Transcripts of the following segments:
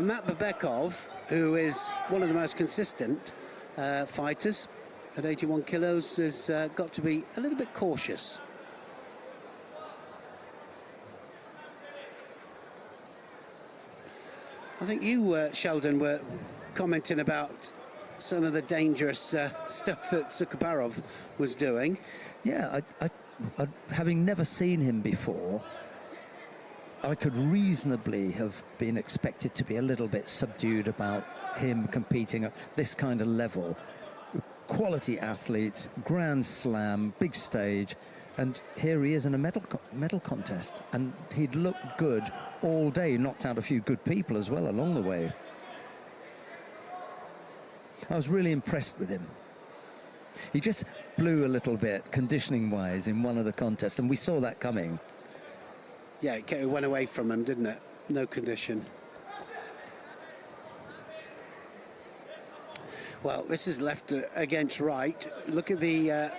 Makhmadbekov, who is one of the most consistent fighters at 81 kilos, has got to be a little bit cautious. I think you, Sheldon, were commenting about some of the dangerous stuff that Sukhoparov was doing. Yeah, I, having never seen him before, I could reasonably have been expected to be a little bit subdued about him competing at this kind of level. Quality athletes, Grand Slam, big stage, and here he is in a medal contest, and he'd looked good all day, knocked out a few good people as well along the way. I was really impressed with him. He just blew a little bit, conditioning-wise, in one of the contests, and we saw that coming. Yeah, it went away from him, didn't it? No condition. Well, this is left against right. Look at the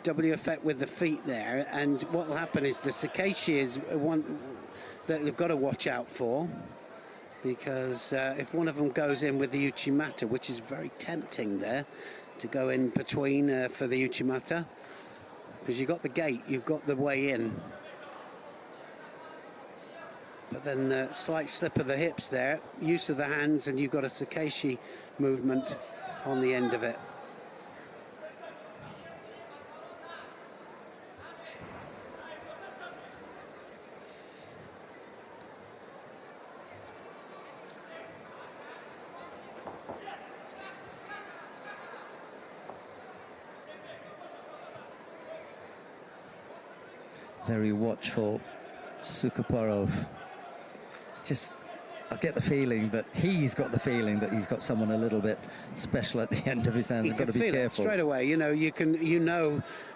W effect with the feet there, and what will happen is the Tckaev is one that they've got to watch out for, because if one of them goes in with the Uchimata, which is very tempting there, to go in between for the Uchimata, because you've got the gate, you've got the way in. But then the slight slip of the hips there, use of the hands, and you've got a Tckaev movement on the end of it. Very watchful, Sukhoparov. I get the feeling that he's got someone a little bit special at the end of his hands. You've got to be careful. Straight away, you know,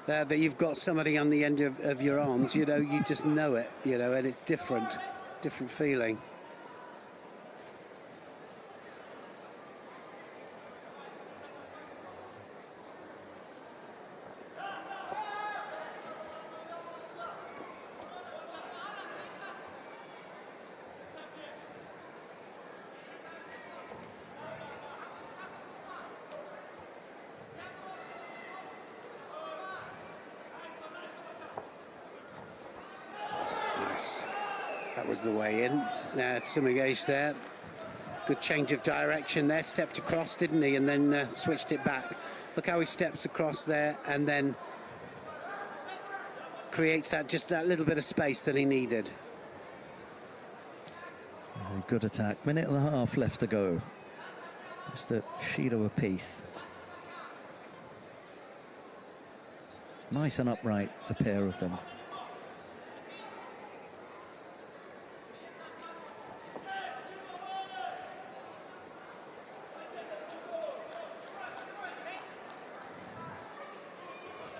that you've got somebody on the end of your arms, you know, you just know it, you know, and it's different feeling. That was the way in. Tckaev there. Good change of direction there. Stepped across, didn't he? And then switched it back. Look how he steps across there and then creates just that little bit of space that he needed. Good attack. Minute and a half left to go. Just a Shido apiece. Nice and upright, the pair of them.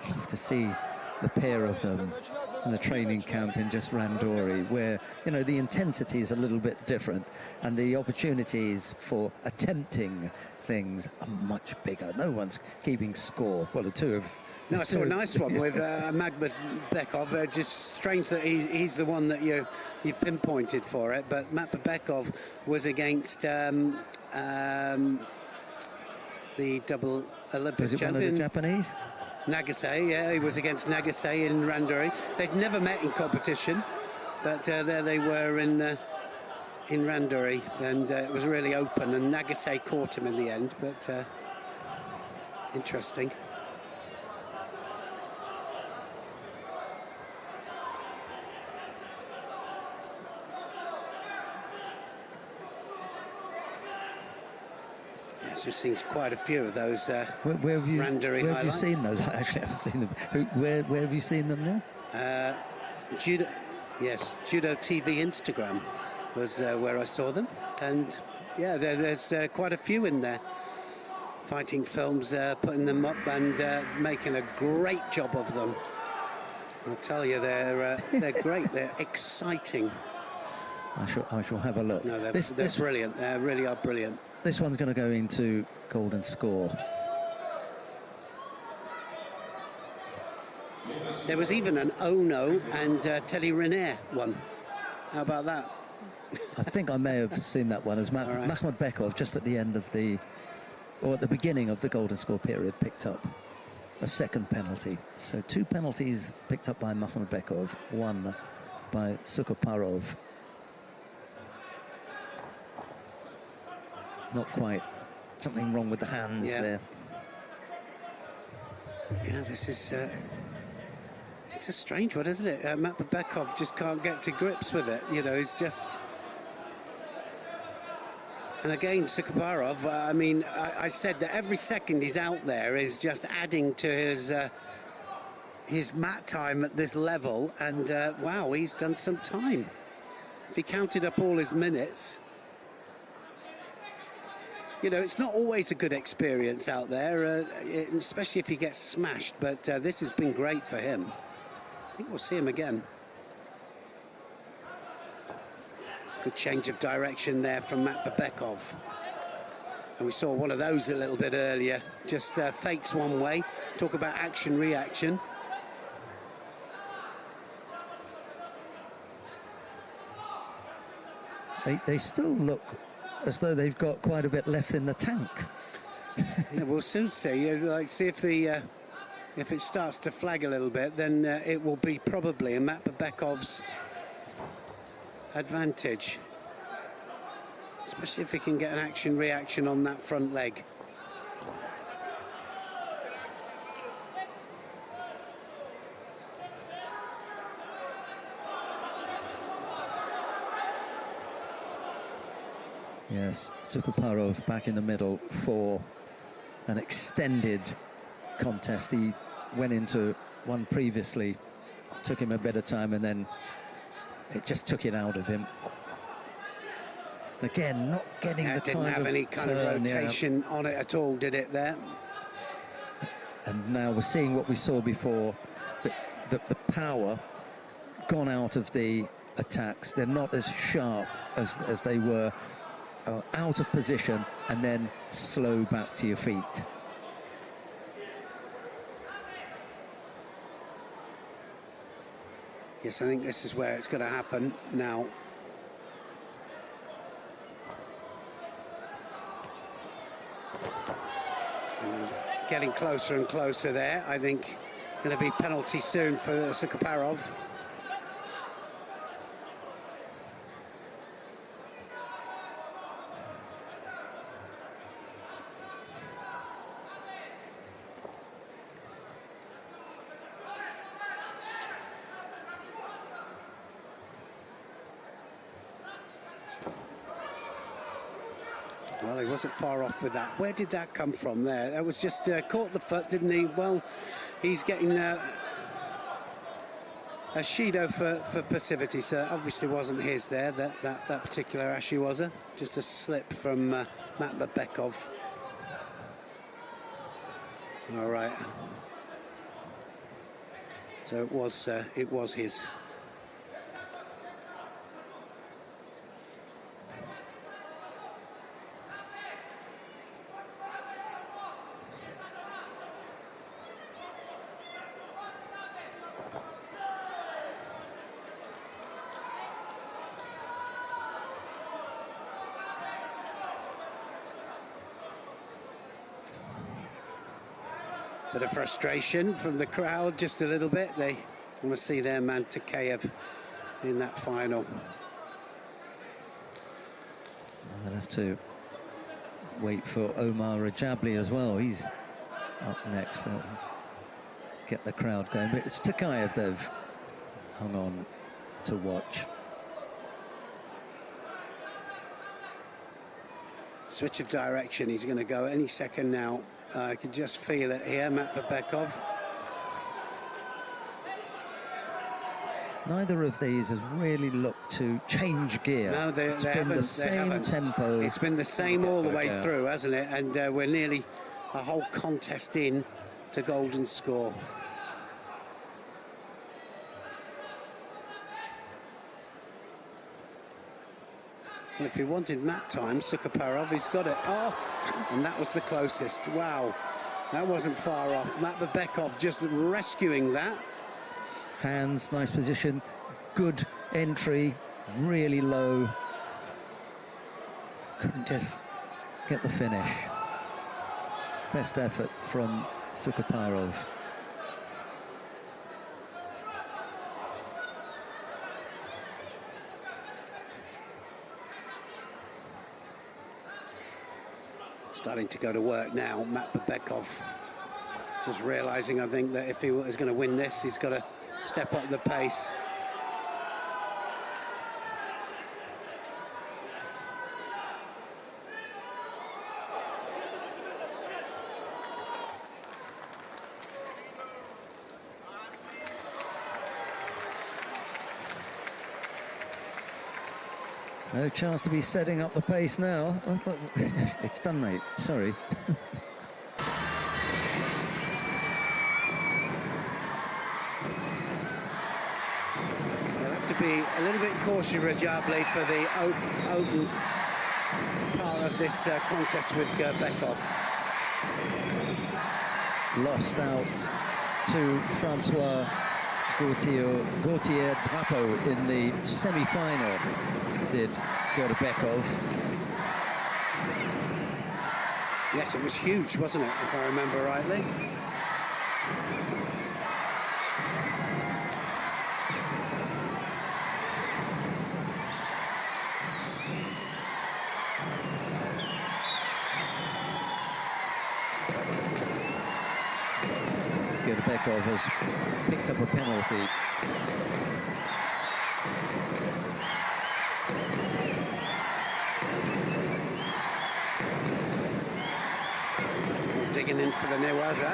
Love to see the pair of them in the training camp in just Randori, where, you know, the intensity is a little bit different and the opportunities for attempting things are much bigger. No one's keeping score. Well, the two of... No, I saw a nice one with Makhmadbekov. Just strange that he's the one that you've pinpointed for it, but Makhmadbekov was against the double Olympic was it champion. One of the Japanese? Nagase, yeah, he was against Nagase in Randori. They'd never met in competition, but there they were in Randori, and it was really open, and Nagase caught him in the end, but interesting. We've seen quite a few of those where have you, Randori where highlights. Have you seen those? I actually haven't seen them. Where have you seen them now? Judo, yes, Judo TV Instagram was where I saw them, and yeah, there's quite a few in there. Fighting films, putting them up and making a great job of them. I'll tell you, they're great. They're exciting. I shall have a look. No, they're brilliant. They really are brilliant. This one's going to go into golden score. There was even an Ono and Teddy Renier one. How about that? I think I may have seen that one as All right. Makhmadbekov, just at the end of or at the beginning of the golden score period, picked up a second penalty. So 2 penalties picked up by Makhmadbekov, 1 by Sukhoparov. Not quite. Something wrong with the hands there. Yeah, this is... it's a strange one, isn't it? Makhmadbekov just can't get to grips with it. You know, it's just... And again, Sukhoparov, I mean, I said that every second he's out there is just adding to his mat time at this level. And, wow, he's done some time. If he counted up all his minutes... You know, it's not always a good experience out there, especially if he gets smashed, but this has been great for him. I think we'll see him again. Good change of direction there from Makhmadbekov. And we saw one of those a little bit earlier. Just fakes one way. Talk about action-reaction. They still look as though they've got quite a bit left in the tank. Yeah, we'll soon see. Like, see if it starts to flag a little bit, then it will be probably in Makhmadbekov's advantage, especially if he can get an action-reaction on that front leg. Yes, Sukhoparov back in the middle for an extended contest. He went into one previously, took him a bit of time, and then it just took it out of him. Again, not getting the didn't have any kind of rotation on it at all, did it there? And now we're seeing what we saw before, the power gone out of the attacks. They're not as sharp as they were. Out of position and then slow back to your feet. Yes, I think this is where it's going to happen now. And getting closer and closer there. I think going to be penalty soon for Sukhoparov. Well, he wasn't far off with that. Where did that come from there? That was just caught the foot, didn't he? Well, he's getting a Judo for passivity, so that obviously wasn't his there, that particular Ashiwaza. Just a slip from Makhmadbekov. All right. So it was his. Bit of frustration from the crowd, just a little bit. They want to see their man Tckaev in that final. They'll have to wait for Omar Rajabli as well. He's up next. They'll get the crowd going. But it's Tckaev they've hung on to watch. Switch of direction. He's going to go any second now. I can just feel it here, Makhmadbekov. Neither of these has really looked to change gear. No, it's been the same tempo. It's been the same all the way through, hasn't it? And we're nearly a whole contest in to golden score. And if he wanted mat time, Sukhoparov, he's got it. Oh, and that was the closest. Wow, that wasn't far off. Makhmadbekov just rescuing that. Hands, nice position, good entry, really low. Couldn't just get the finish. Best effort from Sukhoparov. Starting to go to work now, Makhmadbekov. Just realising, I think, that if he is going to win this, he's got to step up the pace. No chance to be setting up the pace now. Oh, it's done, mate. Sorry. Yes. They'll have to be a little bit cautious, Rajabli, for the open part of this contest with Gerbekov. Lost out to Francois Gauthier Drapeau in the semi-final, did Gerbekov. Yes, it was huge, wasn't it, if I remember rightly? Gerbekov has picked up a penalty. Digging in for the Newaza.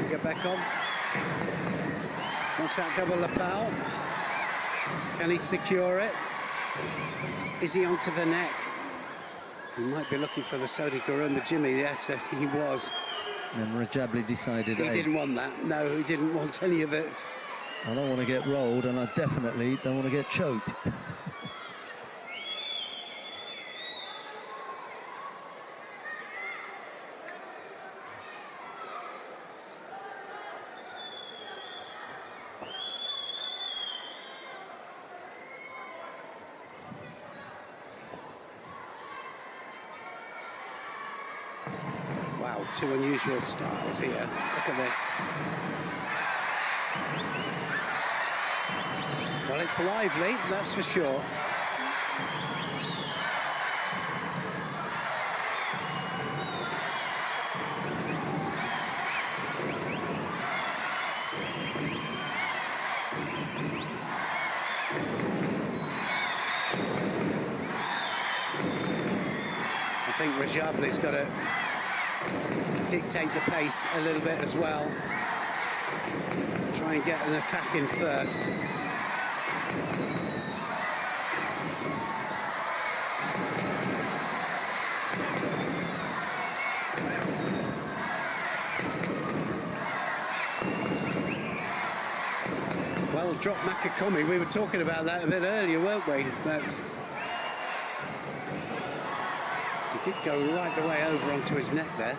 Gerbekov wants that double lapel. Can he secure it? Is he onto the neck? He might be looking for the Sodi Garuma Jimmy. Yes, he was. And Rajabli decided... He didn't want that. No, he didn't want any of it. I don't want to get rolled, and I definitely don't want to get choked. Wow, two unusual styles here. Look at this. Well, it's lively, that's for sure. I think Rajabli's got to dictate the pace a little bit as well. Try and get an attack in first. Well, drop Makakomi. We were talking about that a bit earlier, weren't we? But he did go right the way over onto his neck there.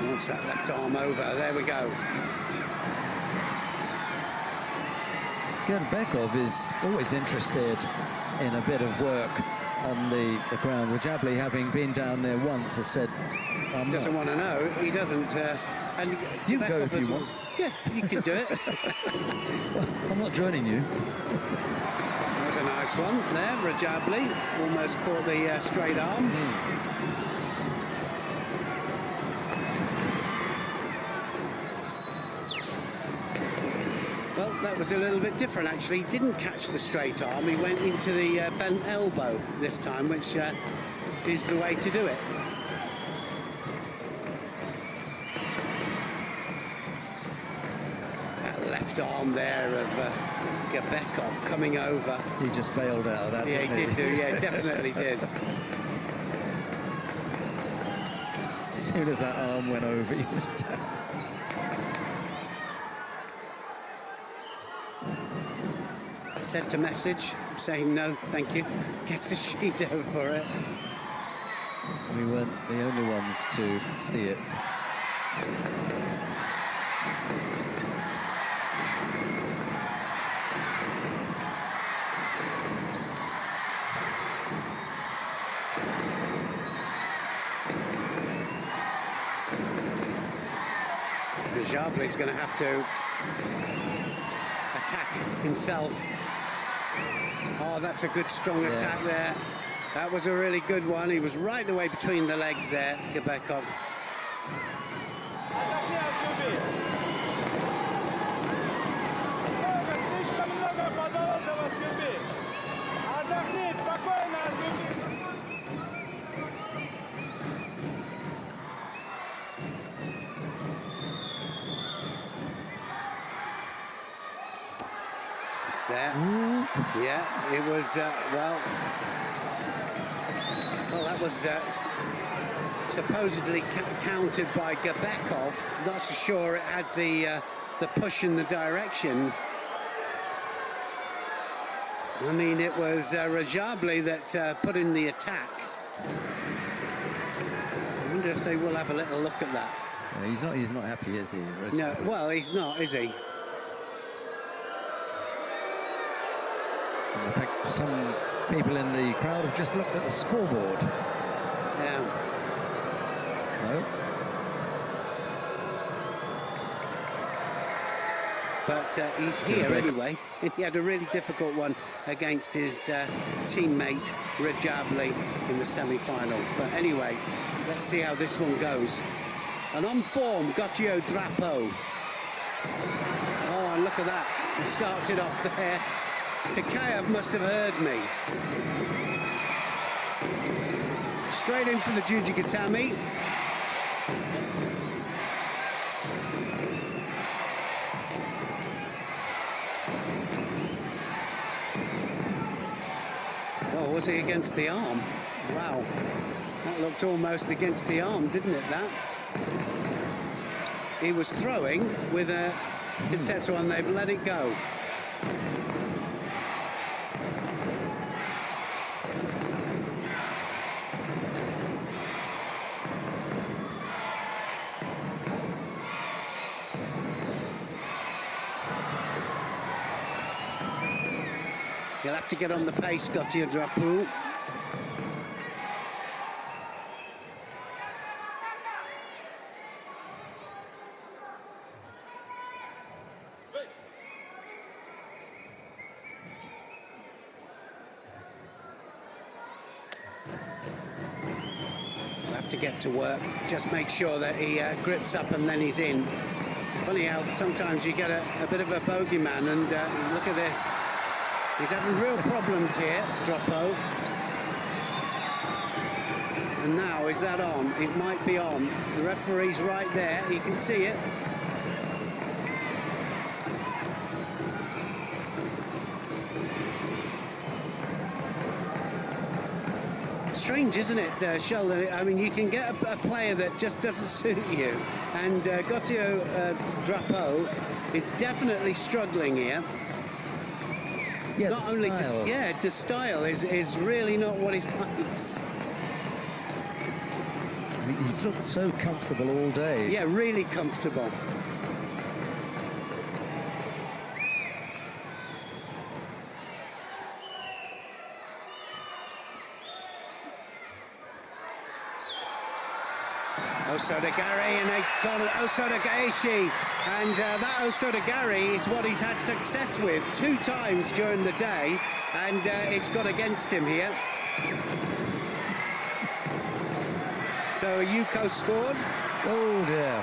Wants that left arm over. There we go. Gerbekov is always interested in a bit of work on the ground. Rajabli, having been down there once, has said, "I'm doesn't want to know." He doesn't. And you can go if you want. Yeah, you can do it. Well, I'm not joining you. There's a nice one there. Rajabli almost caught the straight arm. Well, that was a little bit different, actually. He didn't catch the straight arm. He went into the bent elbow this time, which is the way to do it. That left arm there of Gerbekov coming over. He just bailed out of that. Yeah, he did do. Yeah, definitely did. As soon as that arm went over, he was down. sent a message saying no, thank you. Gets a Shido for it. We weren't the only ones to see it. Rajabli's going to have to attack himself. Oh, that's a good strong attack there. That was a really good one. He was right the way between the legs there, Gerbekov. There. Yeah, it was, well, that was supposedly countered by Gerbekov. Not so sure it had the push in the direction. I mean, it was Rajabli that put in the attack. I wonder if they will have a little look at that. Yeah, he's not happy, is he? Rajabli? No, well, he's not, is he? I think some people in the crowd have just looked at the scoreboard. Yeah. No. But he's here anyway. He had a really difficult one against his teammate Rajabli in the semi-final. But anyway, let's see how this one goes. And on form, Gauthier Drapeau. Oh, and look at that. He starts it off there. Tckaev must have heard me. Straight in for the Jujigatami. Oh, was he against the arm? Wow. That looked almost against the arm, didn't it, that? He was throwing with a Kinsetsu and they've let it go. He'll have to get on the pace, Gauthier Drapeau. He'll have to get to work. Just make sure that he grips up and then he's in. It's funny how sometimes you get a bit of a bogeyman, and look at this. He's having real problems here, Drapeau. And now, is that on? It might be on. The referee's right there, you can see it. Strange, isn't it, Sheldon? I mean, you can get a player that just doesn't suit you. And Gauthier Drapeau is definitely struggling here. Yeah, not only just the style is really not what he likes. He's looked so comfortable all day. Yeah, really comfortable. Osodagari, and it's gone Osodagaeshi, and that Osodagari is what he's had success with 2 times during the day, and it's got against him here. So Yuko scored. Oh dear.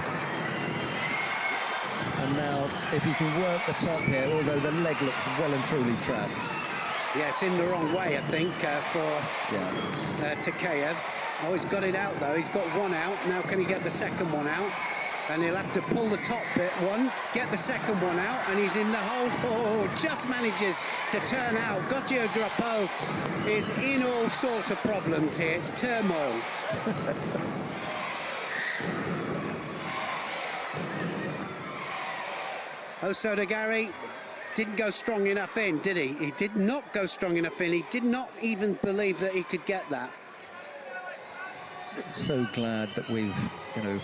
And now, if he can work the top here, although the leg looks well and truly trapped. Yeah, it's in the wrong way, I think, for Tckaev. Oh, he's got it out, though. He's got one out. Now can he get the second one out? And he'll have to pull the top bit one, get the second one out, and he's in the hold. Oh, just manages to turn out. Gauthier Drapeau is in all sorts of problems here. It's turmoil. Osodagari didn't go strong enough in, did he? He did not go strong enough in. He did not even believe that he could get that. So glad that we've, you know,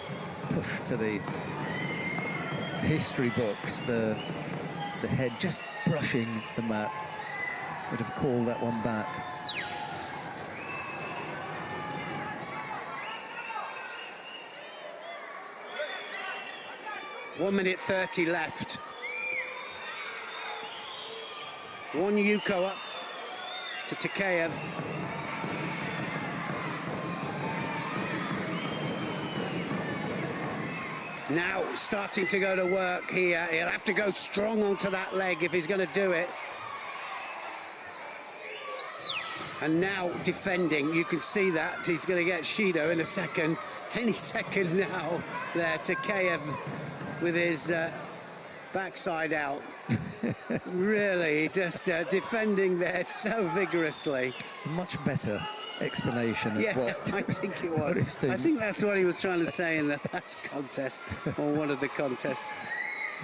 pushed to the history books. The head just brushing the mat would have called that one back. One minute 30 left. One Yuko up to Tckaev. Now starting to go to work here. He'll have to go strong onto that leg if he's going to do it. And now defending, you can see that he's going to get Shido in a second, any second now. There, Tckaev with his backside out. Really, just defending there so vigorously. Much better explanation of what I think it was. I think that's what he was trying to say in the last contest, or one of the contests.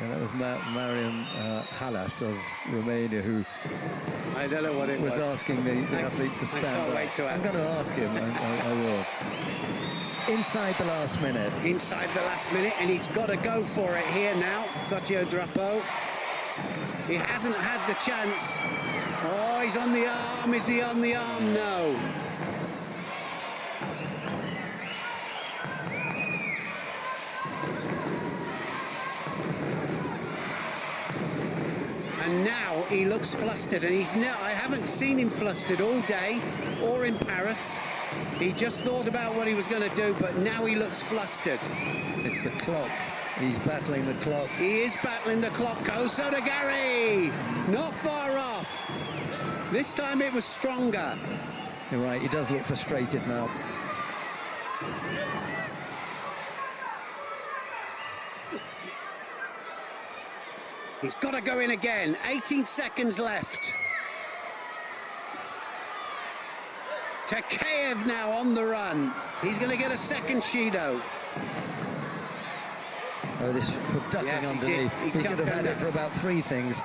And that was Mariam Halas of Romania, who I don't know what it was asking the athletes to stand up. I can't wait to I'm going to ask him. I will. Inside the last minute. Inside the last minute, and he's got to go for it here now. Gauthier Drapeau. He hasn't had the chance. Oh, he's on the arm. Is he on the arm? No. And now he looks flustered, and I haven't seen him flustered all day or in Paris. He just thought about what he was going to do, but now he looks flustered. It's the clock. He's battling the clock. He is battling the clock. Osodagari, not far off. This time it was stronger. You're right, he does look frustrated now. He's got to go in again. 18 seconds left. Tckaev now on the run. He's going to get a second Shido. Oh, this for ducking underneath. He could have had it for about 3 things.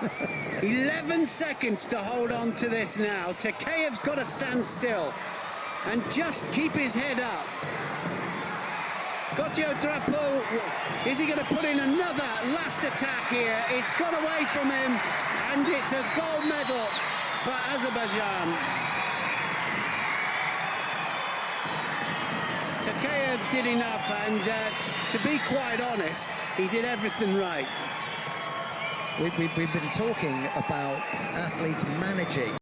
11 seconds to hold on to this now. Tckaev's got to stand still and just keep his head up. Gauthier Drapeau, is he going to put in another last attack here? It's got away from him, and it's a gold medal for Azerbaijan. Tckaev did enough, and to be quite honest, he did everything right. We've been talking about athletes managing